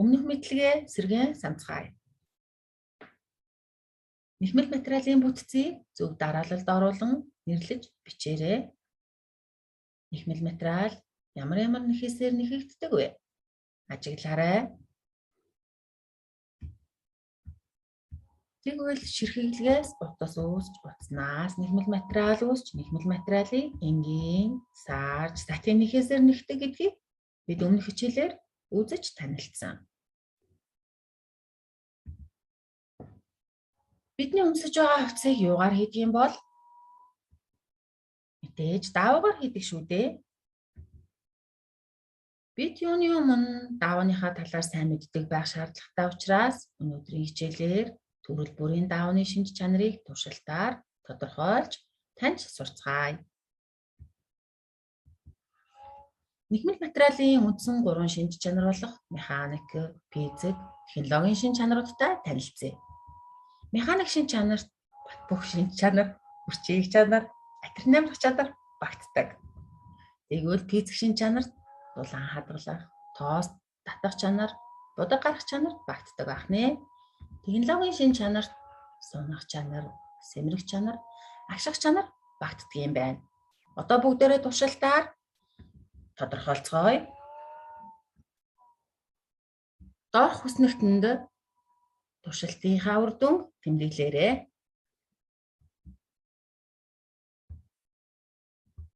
Өмнөх мэдлэгээ сэргээн санацгаая. Нэхмэл материалын бүтцийг зөв дараалалд оруулан нэрлэж бичээрэй. Нэхмэл материал ямар нэхээсээр нэхэгддэг вэ? Ажиглаарай. Тэгвэл ширхэглэгээс утас үүсч, утаснаас нэхмэл материал үүсч, нэхмэл материалыг энгийн, саарж, сатин нэхээсээр нэхдэг гэдгийг бид өмнөх хичээлээр үзэж танилцсан. Бидний өмсөж байгаа хувцсыг юугаар хийдэг юм бол? Мэдээж даавуугаар хийдэг шүү дээ. Бид юуны өмнө даавууныхаа талаар сайн мэддэг байх шаардлагатай учраас өнөөдрийн хичээлээр төрөл бүрийн даавууны шинж чанарыг туршилтаар тодорхойлж таньж сурцгаая. Нэхмэл материалын үндсэн 3 шинж чанар болох механик, физик, технологийн шинж чанаруудтай танилцъя. Механик шинж чанарт бүх шинж чанар, хүчийг чанар, атрин амрах чадвар багтдаг. Тэгвэл физик шинж чанарт дулаан хадгалах, тоос татах чанар, будаг гарах чанар багтдаг ахнэ. Технологийн шинж чанарт сунах чанар, сэмрэх чанар, агших чанар багтдаг юм байна. Одоо бүгдээрээ туршилтаар тодорхойлцгоё. Доорх хүснэгтэнд туршилтынхаа үр дүн тэмдэглээрэй.